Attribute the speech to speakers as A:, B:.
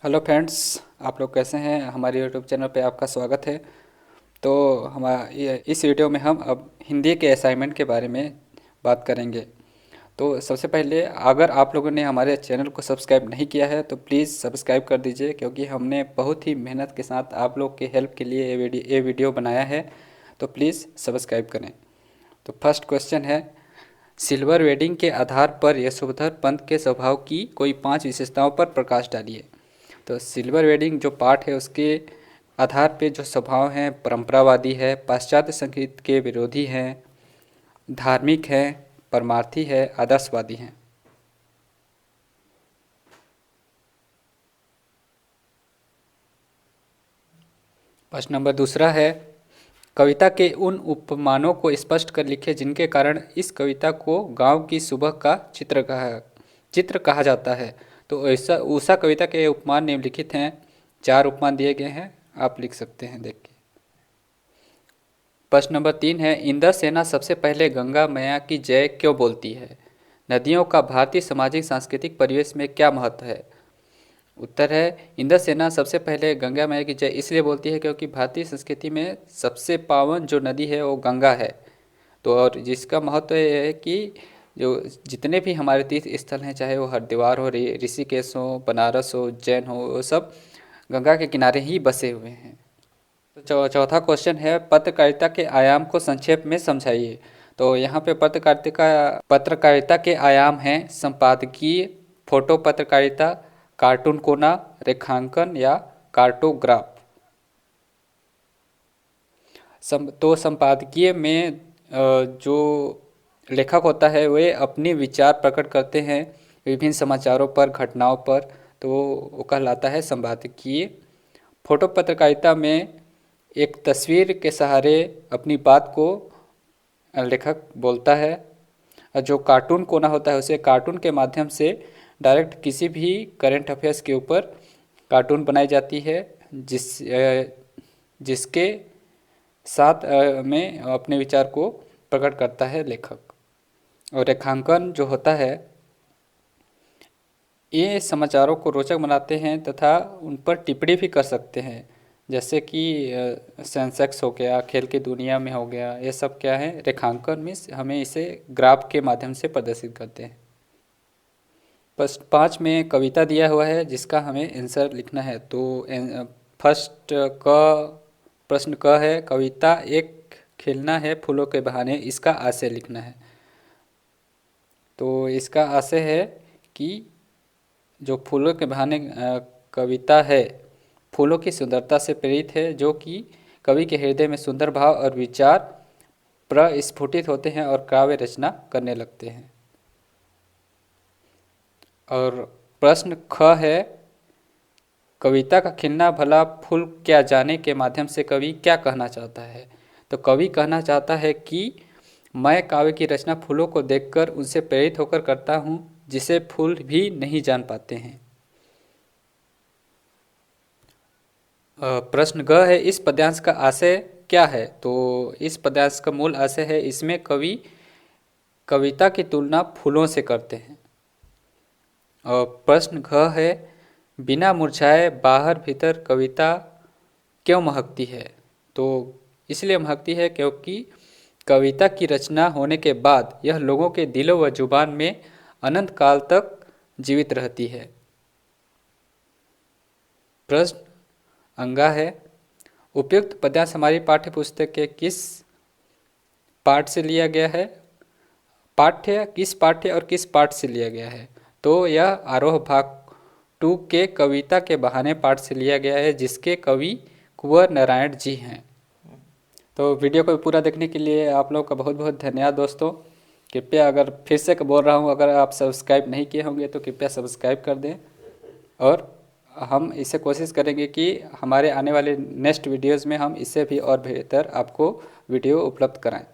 A: Hello friends, आप लोग कैसे हैं। हमारे यूट्यूब चैनल पे आपका स्वागत है। तो इस वीडियो में हम अब हिंदी के असाइनमेंट के बारे में बात करेंगे। तो सबसे पहले, अगर आप लोगों ने हमारे चैनल को सब्सक्राइब नहीं किया है तो प्लीज़ सब्सक्राइब कर दीजिए, क्योंकि हमने बहुत ही मेहनत के साथ आप लोग के हेल्प के लिए ये वीडियो बनाया है। तो प्लीज़ सब्सक्राइब करें। तो फर्स्ट क्वेश्चन है, सिल्वर वेडिंग के आधार पर यशोधर पंत के स्वभाव की कोई 5 विशेषताओं पर प्रकाश डालिए। तो सिल्वर वेडिंग जो पार्ट है उसके आधार पे जो स्वभाव हैं, परंपरावादी है, पाश्चात्य संगीत के विरोधी हैं, धार्मिक है, परमार्थी है, आदर्शवादी हैं। प्रश्न नंबर दूसरा है, कविता के उन उपमानों को स्पष्ट कर लिखे जिनके कारण इस कविता को गांव की सुबह का चित्र कहा जाता है। तो ऐसा उषा कविता के उपमान निम्नलिखित हैं। 4 उपमान दिए गए हैं, आप लिख सकते हैं देख के। प्रश्न नंबर 3 है, इंद्र सेना सबसे पहले गंगा मैया की जय क्यों बोलती है। नदियों का भारतीय सामाजिक सांस्कृतिक परिवेश में क्या महत्व है। उत्तर है, इंद्र सेना सबसे पहले गंगा मैया की जय इसलिए बोलती है क्योंकि भारतीय संस्कृति में सबसे पावन जो नदी है वो गंगा है। तो और जिसका महत्व ये है कि जो जितने भी हमारे तीर्थ स्थल हैं, चाहे वो हरिद्वार हो, ऋषिकेश हो, बनारस हो, उज्जैन हो, वो सब गंगा के किनारे ही बसे हुए हैं। तो चौथा क्वेश्चन है, पत्रकारिता के आयाम को संक्षेप में समझाइए। तो यहाँ पे पत्रकारिता के आयाम हैं संपादकीय, फोटो पत्रकारिता, कार्टून कोना, रेखांकन या कार्टोग्राफ। तो संपादकीय में जो लेखक होता है वे अपने विचार प्रकट करते हैं विभिन्न समाचारों पर, घटनाओं पर, तो वो कहलाता है संपादकीय। फोटो पत्रकारिता में एक तस्वीर के सहारे अपनी बात को लेखक बोलता है। और जो कार्टून कोना होता है उसे कार्टून के माध्यम से डायरेक्ट किसी भी करंट अफेयर्स के ऊपर कार्टून बनाई जाती है, जिसके साथ में अपने विचार को प्रकट करता है लेखक। और रेखांकन जो होता है, ये समाचारों को रोचक बनाते हैं तथा उन पर टिप्पणी भी कर सकते हैं, जैसे कि सेंसेक्स हो गया, खेल की दुनिया में हो गया। ये सब क्या है, रेखांकन मीन्स हमें इसे ग्राफ के माध्यम से प्रदर्शित करते हैं। पाँच में कविता दिया हुआ है जिसका हमें आंसर लिखना है। तो फर्स्ट क प्रश्न क है, कविता एक खिलना है फूलों के बहाने, इसका आशय लिखना है। तो इसका आशय है कि जो फूलों के बहाने कविता है, फूलों की सुंदरता से प्रेरित है, जो कि कवि के हृदय में सुंदर भाव और विचार प्रस्फुटित होते हैं और काव्य रचना करने लगते हैं। और प्रश्न ख है, कविता का खिलना भला फूल क्या जाने के माध्यम से कवि क्या कहना चाहता है। तो कवि कहना चाहता है कि मैं काव्य की रचना फूलों को देखकर उनसे प्रेरित होकर करता हूँ, जिसे फूल भी नहीं जान पाते हैं। प्रश्न ग है, इस पद्यांश का आशय क्या है। तो इस पद्यांश का मूल आशय है, इसमें कवि कविता की तुलना फूलों से करते हैं। और प्रश्न घ है, बिना मुरझाए बाहर भीतर कविता क्यों महकती है। तो इसलिए महकती है क्योंकि कविता की रचना होने के बाद यह लोगों के दिलों व जुबान में अनंत काल तक जीवित रहती है। प्रश्न अंगा है, उपयुक्त पद्यांश हमारी पाठ्य पुस्तक के किस पाठ से लिया गया है। पाठ्य और किस पाठ से लिया गया है। तो यह आरोह भाग 2 के कविता के बहाने पाठ से लिया गया है, जिसके कवि कुंवर नारायण जी हैं। तो वीडियो को पूरा देखने के लिए आप लोग का बहुत बहुत धन्यवाद दोस्तों। कृपया, अगर फिर से बोल रहा हूँ, अगर आप सब्सक्राइब नहीं किए होंगे तो कृपया सब्सक्राइब कर दें। और हम इसे कोशिश करेंगे कि हमारे आने वाले नेक्स्ट वीडियोज़ में हम इससे भी और बेहतर आपको वीडियो उपलब्ध कराएं।